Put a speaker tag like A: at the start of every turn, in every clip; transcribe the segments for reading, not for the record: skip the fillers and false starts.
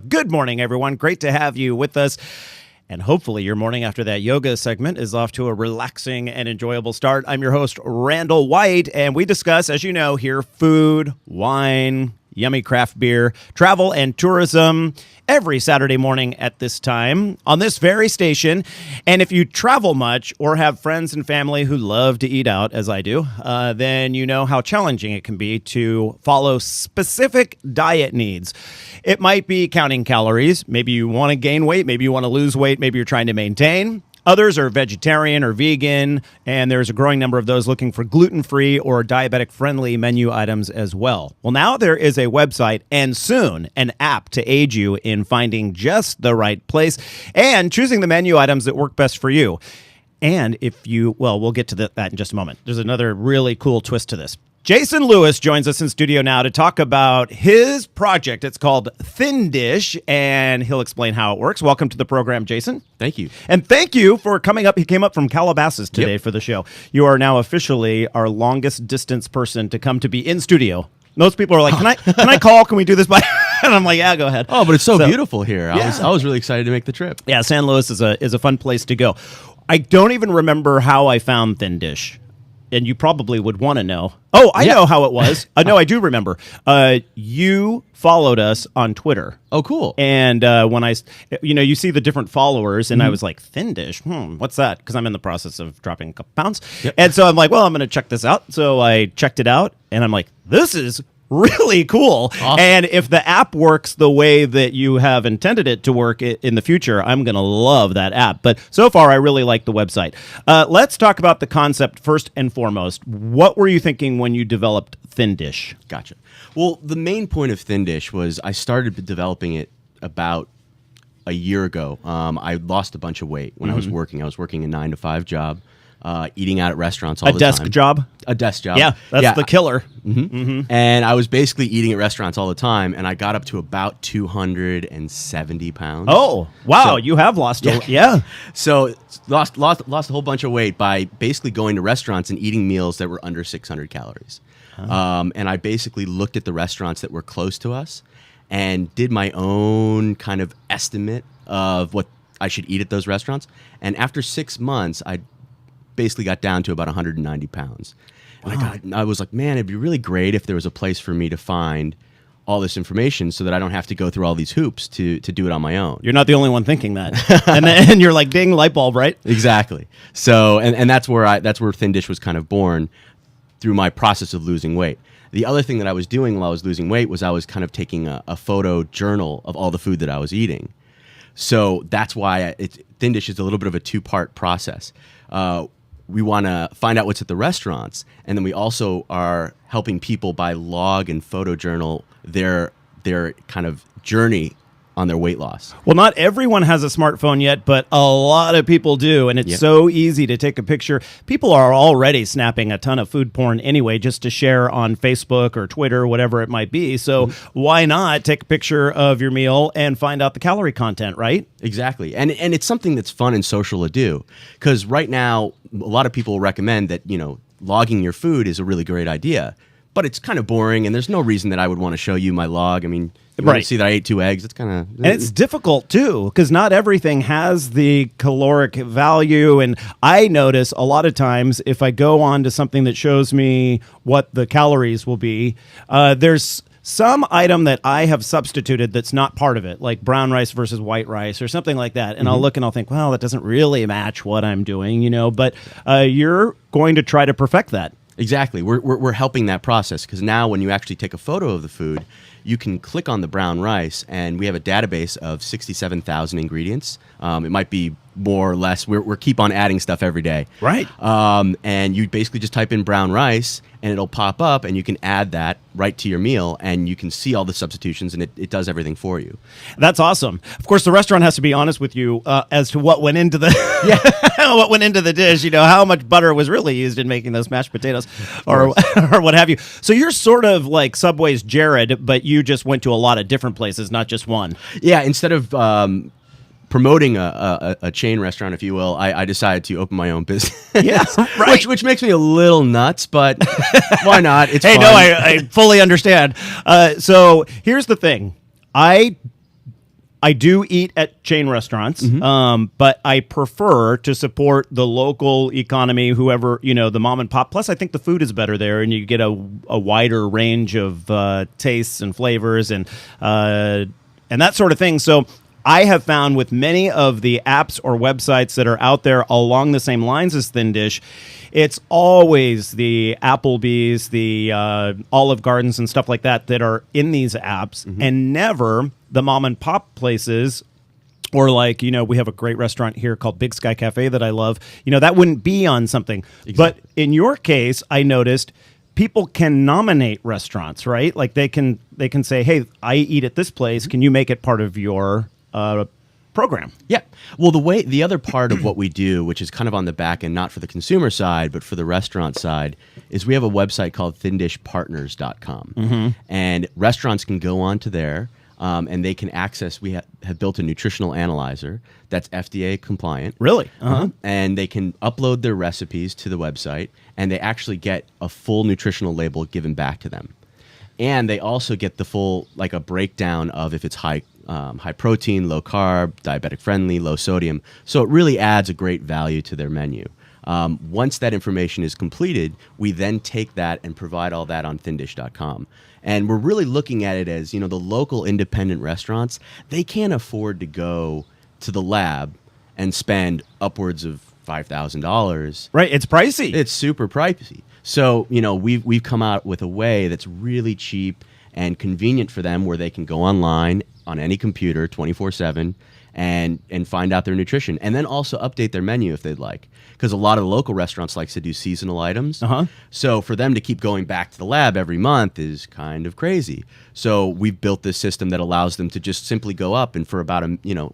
A: Good morning, everyone. Great to have you with us. And hopefully your morning after that yoga segment is off to a relaxing and enjoyable start. I'm your host, Randall White, and we discuss, as you know, here, food, wine, yummy craft beer, travel, and tourism every Saturday morning at this time on this very station. And if you travel much or have friends and family who love to eat out, as I do, then you know how challenging it can be to follow specific diet needs. It might be counting calories. Maybe you want to gain weight. Maybe you want to lose weight. Maybe you're trying to maintain. Others are vegetarian or vegan, and there's a growing number of those looking for gluten-free or diabetic-friendly menu items as well. Well, now there is a website and soon an app to aid you in finding just the right place and choosing the menu items that work best for you. And if you, well, we'll get to that in just a moment. There's another really cool twist to this. Jason Lewis joins us in studio now to talk about his project. It's called ThinDish, and he'll explain how it works. Welcome to the program, Jason.
B: Thank you.
A: And thank you for coming up. He came up from Calabasas today for the show. You are now officially our longest distance person to come to be in studio. Most people are like, can I call? Can we do this by? And I'm like, yeah, go ahead.
B: Oh, but it's so beautiful here. I was really excited to make the trip.
A: Yeah, San Luis is a fun place to go. I don't even remember how I found ThinDish. And you probably would want to know. Oh, I know how it was. No, I do remember. You followed us on Twitter.
B: Oh, cool.
A: And when you see the different followers, and I was like, ThinDish, what's that? Because I'm in the process of dropping a couple pounds. Yep. And so I'm like, well, I'm going to check this out. So I checked it out, and I'm like, this is really cool. Awesome. And if the app works the way that you have intended it to work in the future, I'm going to love that app. But so far, I really like the website. Let's talk about the concept first and foremost. What were you thinking when you developed ThinDish?
B: Gotcha. Well, the main point of ThinDish was I started developing it about a year ago. I lost a bunch of weight when I was working. I was working a 9-to-5 job. Eating out at restaurants all the time.
A: A desk job?
B: A desk job.
A: Yeah, that's the killer.
B: And I was basically eating at restaurants all the time, and I got up to about 270 pounds.
A: Oh, wow, so, you have lost
B: So lost a whole bunch of weight by basically going to restaurants and eating meals that were under 600 calories. And I basically looked at the restaurants that were close to us and did my own kind of estimate of what I should eat at those restaurants. And after 6 months, I basically got down to about 190 pounds. And I was like, man, it'd be really great if there was a place for me to find all this information so that I don't have to go through all these hoops to do it on my own.
A: You're not the only one thinking that. and you're like, ding, light bulb, right?
B: Exactly. So, and that's where ThinDish was kind of born through my process of losing weight. The other thing that I was doing while I was losing weight was I was kind of taking a photo journal of all the food that I was eating. So that's why ThinDish is a little bit of a two-part process. We want to find out what's at the restaurants, and then we also are helping people by log and photo journal their kind of journey on their weight loss.
A: Well, not everyone has a smartphone yet, but a lot of people do, and it's so easy to take a picture. People are already snapping a ton of food porn anyway just to share on Facebook or Twitter, whatever it might be. So why not take a picture of your meal and find out the calorie content, right?
B: Exactly. And it's something that's fun and social to do, because right now a lot of people recommend that, logging your food is a really great idea, but it's kind of boring, and there's no reason that I would want to show you my log. I mean, you want to see that I ate 2 eggs. It's kind of...
A: And it's difficult, too, because not everything has the caloric value. And I notice a lot of times if I go on to something that shows me what the calories will be, there's some item that I have substituted that's not part of it, like brown rice versus white rice or something like that. And I'll look and I'll think, well, that doesn't really match what I'm doing, but you're going to try to perfect that.
B: Exactly. We're helping that process, because now when you actually take a photo of the food, you can click on the brown rice, and we have a database of 67,000 ingredients. It might be more or less. We keep on adding stuff every day.
A: Right.
B: And you basically just type in brown rice, and it'll pop up, and you can add that right to your meal, and you can see all the substitutions, and it does everything for you.
A: That's awesome. Of course, the restaurant has to be honest with you as to what went into the what went into the dish. How much butter was really used in making those mashed potatoes, or what have you. So you're sort of like Subway's Jared, but you just went to a lot of different places, not just one.
B: Yeah. Instead of promoting a chain restaurant, if you will, I decided to open my own business.
A: Yeah, right.
B: which makes me a little nuts, but why not? It's
A: fun.
B: No,
A: I fully understand. So here's the thing. I I do eat at chain restaurants, but I prefer to support the local economy, whoever, the mom and pop. Plus, I think the food is better there, and you get a wider range of tastes and flavors and that sort of thing. So I have found with many of the apps or websites that are out there along the same lines as ThinDish, it's always the Applebee's, the Olive Gardens and stuff like that are in these apps, and never the mom and pop places. Or like, we have a great restaurant here called Big Sky Cafe that I love. That wouldn't be on something. Exactly. But in your case, I noticed people can nominate restaurants, right? Like they can say, hey, I eat at this place. Can you make it part of your program?
B: Yeah. Well, the other part of what we do, which is kind of on the back end, not for the consumer side, but for the restaurant side, is we have a website called ThinDishPartners.com. And restaurants can go onto there and they can access, we have built a nutritional analyzer that's FDA compliant.
A: Really?
B: And they can upload their recipes to the website, and they actually get a full nutritional label given back to them. And they also get the full, like a breakdown of if it's high protein, low carb, diabetic friendly, low sodium. So it really adds a great value to their menu. Once that information is completed, we then take that and provide all that on thindish.com. And we're really looking at it as, the local independent restaurants, they can't afford to go to the lab and spend upwards of $5,000.
A: Right, it's pricey.
B: It's super pricey. So, we've come out with a way that's really cheap and convenient for them, where they can go online on any computer 24/7 and find out their nutrition, and then also update their menu if they'd like, because a lot of the local restaurants likes to do seasonal items. So for them to keep going back to the lab every month is kind of crazy. So we've built this system that allows them to just simply go up, and for about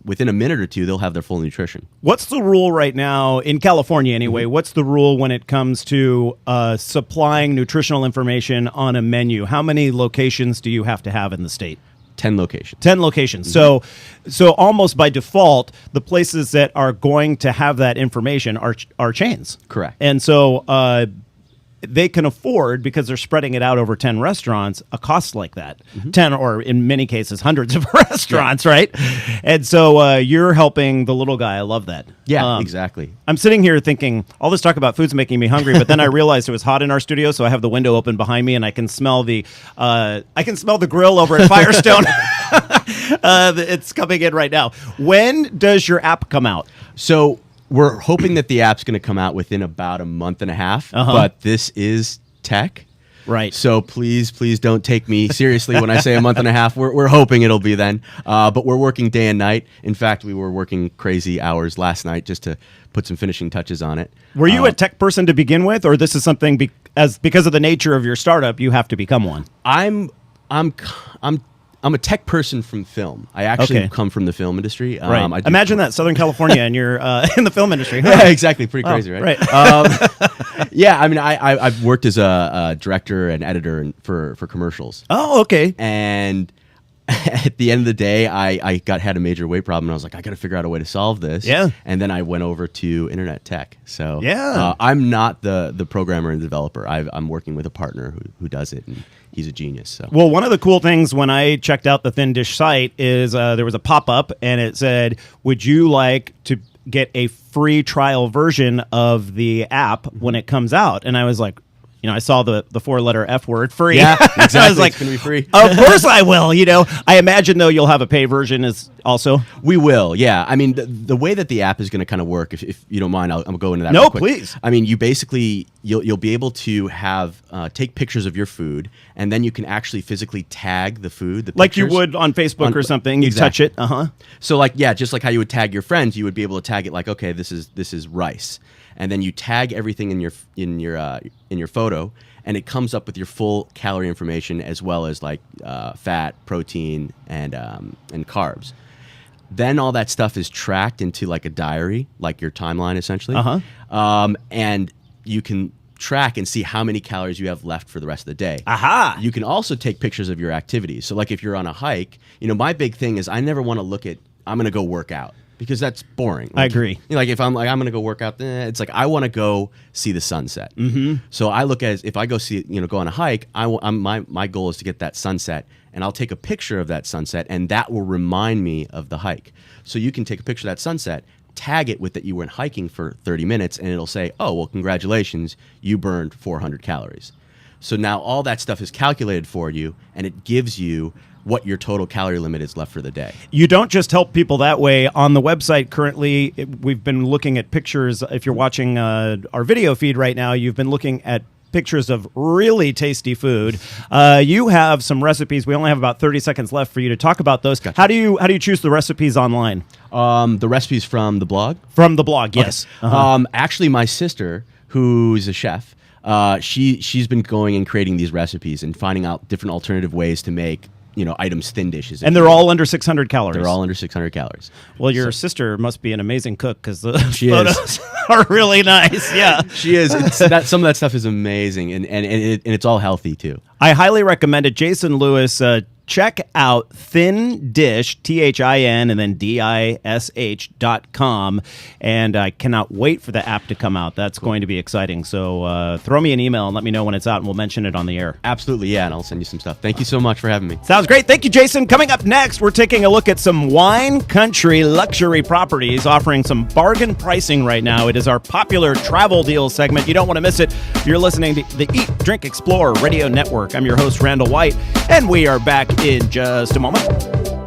B: within a minute or two, they'll have their full nutrition.
A: What's the rule right now in California anyway? What's the rule when it comes to supplying nutritional information on a menu? How many locations do you have to have in the state?
B: 10 locations.
A: 10 locations. So almost by default, the places that are going to have that information are chains.
B: Correct.
A: And so they can afford, because they're spreading it out over 10 restaurants, a cost like that. 10, or in many cases, hundreds of restaurants, right? And so you're helping the little guy. I love that.
B: Yeah, exactly.
A: I'm sitting here thinking, all this talk about food's making me hungry, but then I realized it was hot in our studio, so I have the window open behind me, and I can smell the grill over at Firestone. It's coming in right now. When does your app come out?
B: So we're hoping that the app's going to come out within about a month and a half, but this is tech.
A: Right.
B: So please don't take me seriously when I say a month and a half. We're hoping it'll be then, but we're working day and night. In fact, we were working crazy hours last night just to put some finishing touches on it.
A: Were you a tech person to begin with, or this is something because of the nature of your startup, you have to become one?
B: I'm a tech person from film. I actually come from the film industry.
A: Right. Imagine that, Southern California, and you're in the film industry.
B: Yeah, exactly. Pretty crazy, right?
A: Right.
B: Yeah, I mean, I've worked as a director and editor for commercials.
A: Oh, okay.
B: And at the end of the day, I had a major weight problem, and I was like, I got to figure out a way to solve this.
A: Yeah.
B: And then I went over to internet tech. So
A: yeah,
B: I'm not the programmer and developer. I'm working with a partner who does it, and he's a genius. So.
A: Well, one of the cool things when I checked out the ThinDish site is there was a pop-up, and it said, would you like to get a free trial version of the app when it comes out? And I was like, I saw the 4-letter F word, free.
B: Yeah, exactly.
A: I was like,
B: it's going to be free.
A: Of course I will. I imagine, though, you'll have a pay version as also.
B: We will, yeah. I mean, the way that the app is going to kind of work, if you don't mind, I'll go into that
A: No,
B: real quick.
A: please.
B: I mean, you basically, you'll be able to have, take pictures of your food, and then you can actually physically tag the food.
A: Like you would on Facebook or something. You touch it.
B: So just like how you would tag your friends, you would be able to tag it like, okay, this is rice. And then you tag everything in your photo, and it comes up with your full calorie information, as well as like fat, protein, and carbs. Then all that stuff is tracked into like a diary, like your timeline essentially. And you can track and see how many calories you have left for the rest of the day. You can also take pictures of your activities. So like if you're on a hike, my big thing is I never want to look at, I'm going to go work out. because that's boring.
A: I agree.
B: You know, like if I'm going to go work out, it's like I want to go see the sunset. So I look at if I go see, go on a hike, my goal is to get that sunset, and I'll take a picture of that sunset, and that will remind me of the hike. So you can take a picture of that sunset, tag it with that you went hiking for 30 minutes, and it'll say, oh, well, congratulations, you burned 400 calories. So now all that stuff is calculated for you, and it gives you what your total calorie limit is left for the day.
A: You don't just help people that way. On the website currently, we've been looking at pictures. If you're watching our video feed right now, you've been looking at pictures of really tasty food. You have some recipes. We only have about 30 seconds left for you to talk about those. Gotcha. How do you choose the recipes online?
B: The recipes from the blog?
A: From the blog, yes.
B: Okay. Actually, my sister, who's a chef, she's been going and creating these recipes and finding out different alternative ways to make items, thin dishes.
A: And they're all under 600 calories.
B: They're all under 600 calories.
A: Well, your sister must be an amazing cook because the photos are really nice. Yeah,
B: she is. Some of that stuff is amazing, and it's all healthy too.
A: I highly recommend it. Jason Lewis, check out ThinDish, THIN, and then DISH.com. And I cannot wait for the app to come out. That's going to be exciting. So throw me an email and let me know when it's out, and we'll mention it on the air.
B: Absolutely, yeah, and I'll send you some stuff. Thank you so much for having me.
A: Sounds great. Thank you, Jason. Coming up next, we're taking a look at some wine country luxury properties offering some bargain pricing right now. It is our popular travel deals segment. You don't want to miss it. You're listening to the Eat, Drink, Explore Radio Network. I'm your host, Randall White, and we are back in just a moment.